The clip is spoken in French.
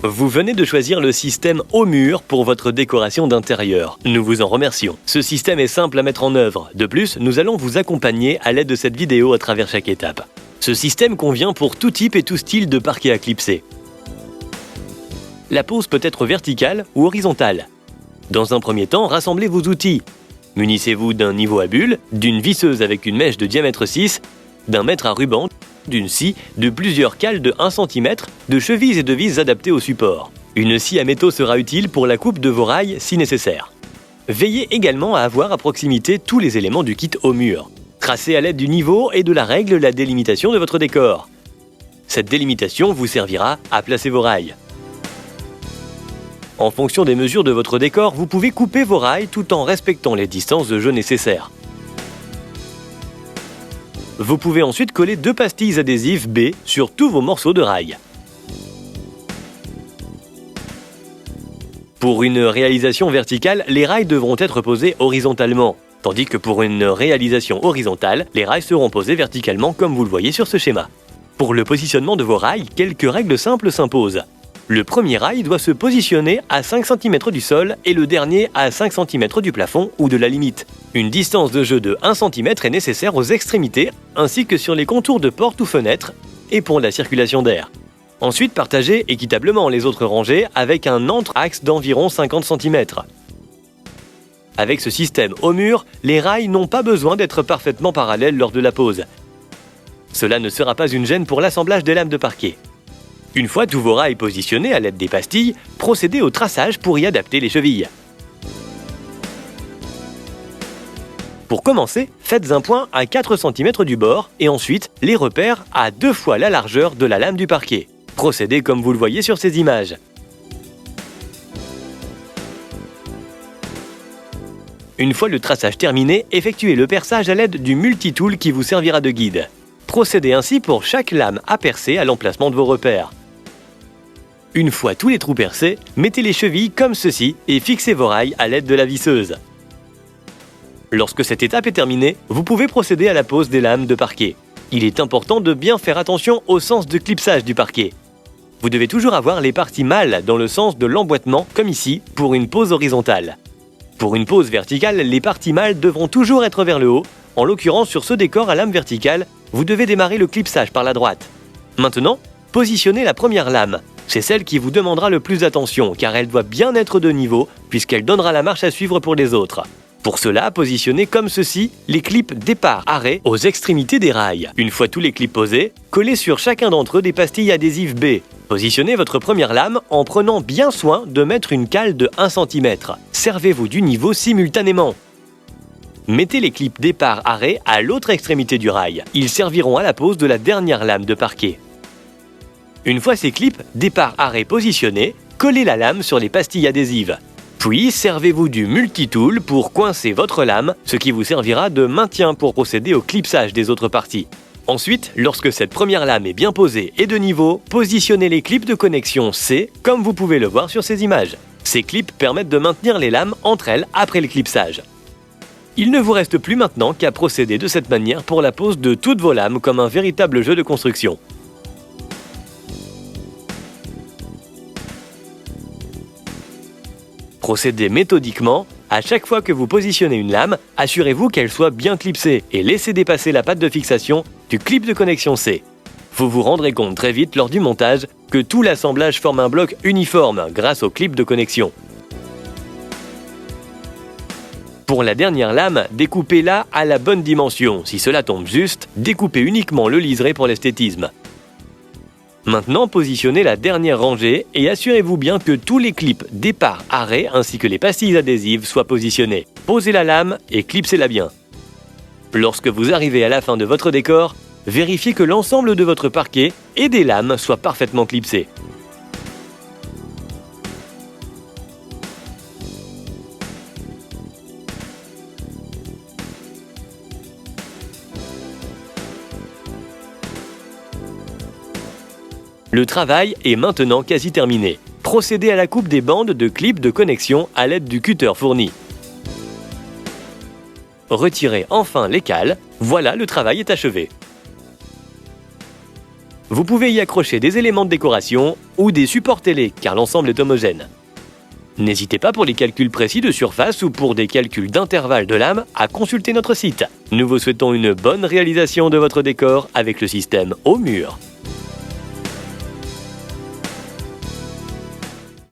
Vous venez de choisir le système au mur pour votre décoration d'intérieur. Nous vous en remercions. Ce système est simple à mettre en œuvre. De plus, nous allons vous accompagner à l'aide de cette vidéo à travers chaque étape. Ce système convient pour tout type et tout style de parquet à clipser. La pose peut être verticale ou horizontale. Dans un premier temps, rassemblez vos outils. Munissez-vous d'un niveau à bulles, d'une visseuse avec une mèche de diamètre 6, d'un mètre à ruban, d'une scie, de plusieurs cales de 1 cm, de chevilles et de vis adaptées au support. Une scie à métaux sera utile pour la coupe de vos rails si nécessaire. Veillez également à avoir à proximité tous les éléments du kit au mur. Tracez à l'aide du niveau et de la règle la délimitation de votre décor. Cette délimitation vous servira à placer vos rails. En fonction des mesures de votre décor, vous pouvez couper vos rails tout en respectant les distances de jeu nécessaires. Vous pouvez ensuite coller 2 pastilles adhésives B sur tous vos morceaux de rails. Pour une réalisation verticale, les rails devront être posés horizontalement, tandis que pour une réalisation horizontale, les rails seront posés verticalement comme vous le voyez sur ce schéma. Pour le positionnement de vos rails, quelques règles simples s'imposent. Le premier rail doit se positionner à 5 cm du sol et le dernier à 5 cm du plafond ou de la limite. Une distance de jeu de 1 cm est nécessaire aux extrémités ainsi que sur les contours de portes ou fenêtres et pour la circulation d'air. Ensuite, partagez équitablement les autres rangées avec un entre-axe d'environ 50 cm. Avec ce système au mur, les rails n'ont pas besoin d'être parfaitement parallèles lors de la pose. Cela ne sera pas une gêne pour l'assemblage des lames de parquet. Une fois tous vos rails positionnés à l'aide des pastilles, procédez au traçage pour y adapter les chevilles. Pour commencer, faites un point à 4 cm du bord et ensuite les repères à 2 fois la largeur de la lame du parquet. Procédez comme vous le voyez sur ces images. Une fois le traçage terminé, effectuez le perçage à l'aide du multitool qui vous servira de guide. Procédez ainsi pour chaque lame à percer à l'emplacement de vos repères. Une fois tous les trous percés, mettez les chevilles comme ceci et fixez vos rails à l'aide de la visseuse. Lorsque cette étape est terminée, vous pouvez procéder à la pose des lames de parquet. Il est important de bien faire attention au sens de clipsage du parquet. Vous devez toujours avoir les parties mâles dans le sens de l'emboîtement, comme ici, pour une pose horizontale. Pour une pose verticale, les parties mâles devront toujours être vers le haut. En l'occurrence, sur ce décor à lame verticale, vous devez démarrer le clipsage par la droite. Maintenant, positionnez la première lame. C'est celle qui vous demandera le plus d'attention, car elle doit bien être de niveau, puisqu'elle donnera la marche à suivre pour les autres. Pour cela, positionnez comme ceci les clips départ-arrêt aux extrémités des rails. Une fois tous les clips posés, collez sur chacun d'entre eux des pastilles adhésives B. Positionnez votre première lame en prenant bien soin de mettre une cale de 1 cm. Servez-vous du niveau simultanément. Mettez les clips départ-arrêt à l'autre extrémité du rail. Ils serviront à la pose de la dernière lame de parquet. Une fois ces clips départ-arrêt positionnés, collez la lame sur les pastilles adhésives. Puis, servez-vous du multitool pour coincer votre lame, ce qui vous servira de maintien pour procéder au clipsage des autres parties. Ensuite, lorsque cette première lame est bien posée et de niveau, positionnez les clips de connexion C, comme vous pouvez le voir sur ces images. Ces clips permettent de maintenir les lames entre elles après le clipsage. Il ne vous reste plus maintenant qu'à procéder de cette manière pour la pose de toutes vos lames comme un véritable jeu de construction. Procédez méthodiquement. À chaque fois que vous positionnez une lame, assurez-vous qu'elle soit bien clipsée et laissez dépasser la patte de fixation du clip de connexion C. Vous vous rendrez compte très vite lors du montage que tout l'assemblage forme un bloc uniforme grâce au clip de connexion. Pour la dernière lame, découpez-la à la bonne dimension. Si cela tombe juste, découpez uniquement le liseré pour l'esthétisme. Maintenant, positionnez la dernière rangée et assurez-vous bien que tous les clips départ-arrêt ainsi que les pastilles adhésives soient positionnés. Posez la lame et clipsez-la bien. Lorsque vous arrivez à la fin de votre décor, vérifiez que l'ensemble de votre parquet et des lames soient parfaitement clipsés. Le travail est maintenant quasi terminé. Procédez à la coupe des bandes de clips de connexion à l'aide du cutter fourni. Retirez enfin les cales. Voilà, le travail est achevé. Vous pouvez y accrocher des éléments de décoration ou des supports télé car l'ensemble est homogène. N'hésitez pas pour les calculs précis de surface ou pour des calculs d'intervalle de lame à consulter notre site. Nous vous souhaitons une bonne réalisation de votre décor avec le système Haut Mur.